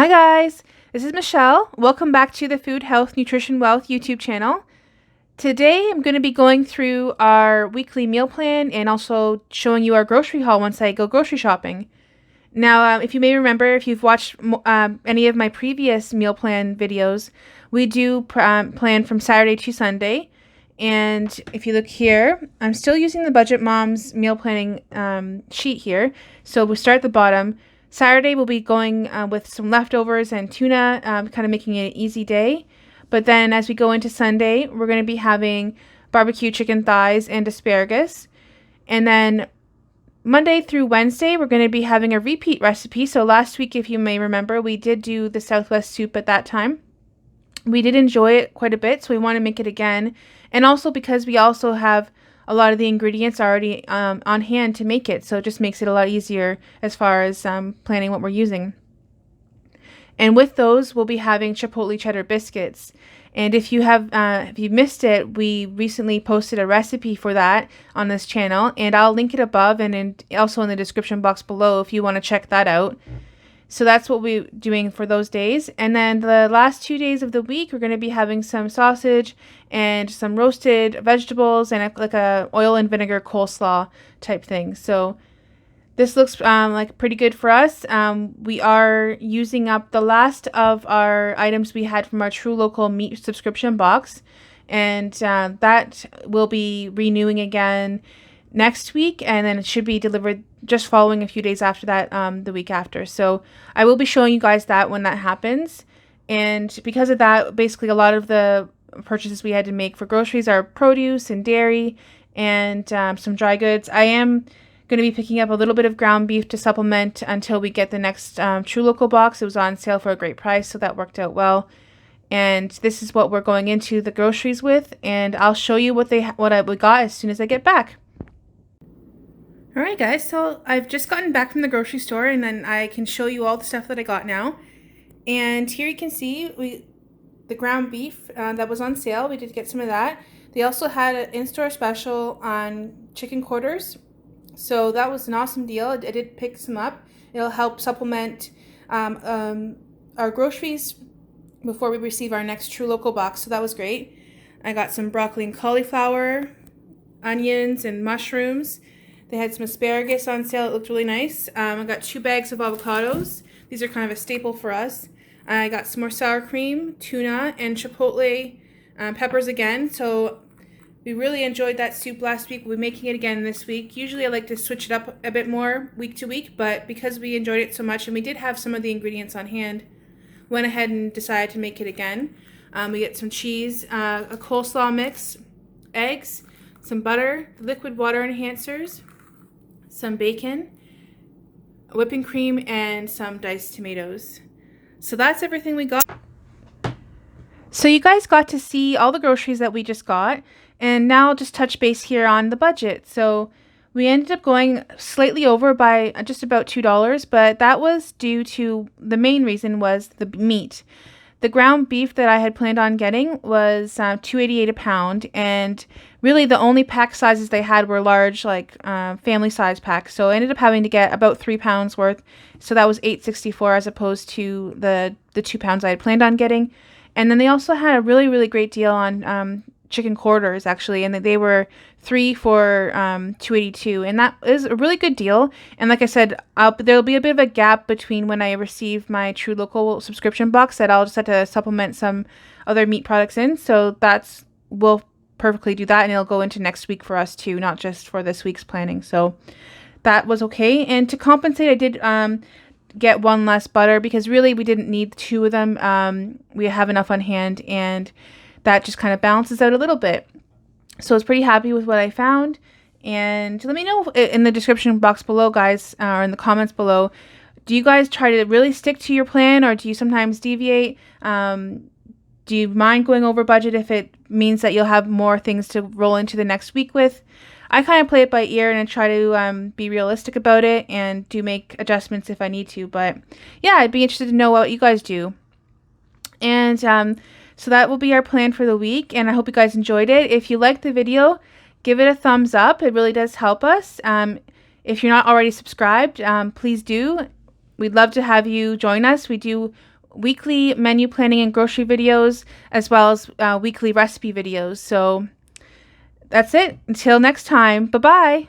guys, this is Michelle. Welcome back to the Food, Health, Nutrition, Wealth YouTube channel. Today I'm going to be going through our weekly meal plan and also showing you our grocery haul once I go grocery shopping. Now, if you may remember, if you've watched any of my previous meal plan videos, we do plan from Saturday to Sunday. And if you look here, I'm still using the Budget Moms meal planning sheet here. So we'll start at the bottom. Saturday we'll be going with some leftovers and tuna, kind of making it an easy day. But then as we go into Sunday, we're going to be having barbecue chicken thighs and asparagus. And then Monday through Wednesday, we're going to be having a repeat recipe. So last week, if you may remember, we did do the Southwest soup at that time. We did enjoy it quite a bit, so we want to make it again. And also because we also have a lot of the ingredients already on hand to make it. So it just makes it a lot easier as far as planning what we're using. And with those, we'll be having chipotle cheddar biscuits. And if you missed it, we recently posted a recipe for that on this channel. And I'll link it above and also in the description box below if you want to check that out. So that's what we're doing for those days. And then the last 2 days of the week, we're going to be having some sausage and some roasted vegetables and like a oil and vinegar coleslaw type thing. So this looks like pretty good for us. We are using up the last of our items we had from our TruLocal meat subscription box. And that will be renewing again next week, and then it should be delivered just following a few days after that, the week after. So I will be showing you guys that when that happens. And because of that, basically a lot of the purchases we had to make for groceries are produce and dairy and some dry goods. I am going to be picking up a little bit of ground beef to supplement until we get the next TruLocal box. It was on sale for a great price, so that worked out well. And this is what we're going into the groceries with, and I'll show you what we got as soon as I get back. Alright guys, so I've just gotten back from the grocery store, and then I can show you all the stuff that I got now. And here you can see the ground beef that was on sale. We did get some of that. They also had an in-store special on chicken quarters, so that was an awesome deal. I did pick some up. It'll help supplement our groceries before we receive our next TruLocal box, so that was great. I got some broccoli and cauliflower, onions and mushrooms. They had some asparagus on sale. It looked really nice. I got 2 bags of avocados. These are kind of a staple for us. I got some more sour cream, tuna, and chipotle peppers again. So we really enjoyed that soup last week. We'll be making it again this week. Usually I like to switch it up a bit more week to week, but because we enjoyed it so much and we did have some of the ingredients on hand, went ahead and decided to make it again. We get some cheese, a coleslaw mix, eggs, some butter, liquid water enhancers, some bacon, whipping cream, and some diced tomatoes. So that's everything we got. So you guys got to see all the groceries that we just got, and now I'll just touch base here on the budget. So we ended up going slightly over by just about $2, but that was due to, the main reason was the meat. The ground beef that I had planned on getting was $2.88 a pound, and really the only pack sizes they had were large, like family size packs. So I ended up having to get about 3 pounds worth. So that was $8.64 as opposed to the 2 pounds I had planned on getting. And then they also had a really, really great deal on chicken quarters, actually, and they were 3 for $2.82, and that is a really good deal. And like I said, there'll be a bit of a gap between when I receive my TruLocal subscription box that I'll just have to supplement some other meat products in. So we'll perfectly do that, and it'll go into next week for us too, not just for this week's planning. So that was okay. And to compensate, I did get 1 less butter because really we didn't need 2 of them. We have enough on hand, and that just kind of balances out a little bit. So I was pretty happy with what I found. And let me know in the description box below, guys, or in the comments below, do you guys try to really stick to your plan, or do you sometimes deviate? Do you mind going over budget if it means that you'll have more things to roll into the next week with? I kind of play it by ear and I try to be realistic about it and do make adjustments if I need to. But yeah, I'd be interested to know what you guys do. And so that will be our plan for the week, and I hope you guys enjoyed it. If you liked the video, give it a thumbs up. It really does help us. If you're not already subscribed, please do. We'd love to have you join us. We do weekly menu planning and grocery videos, as well as weekly recipe videos. So that's it. Until next time, bye-bye.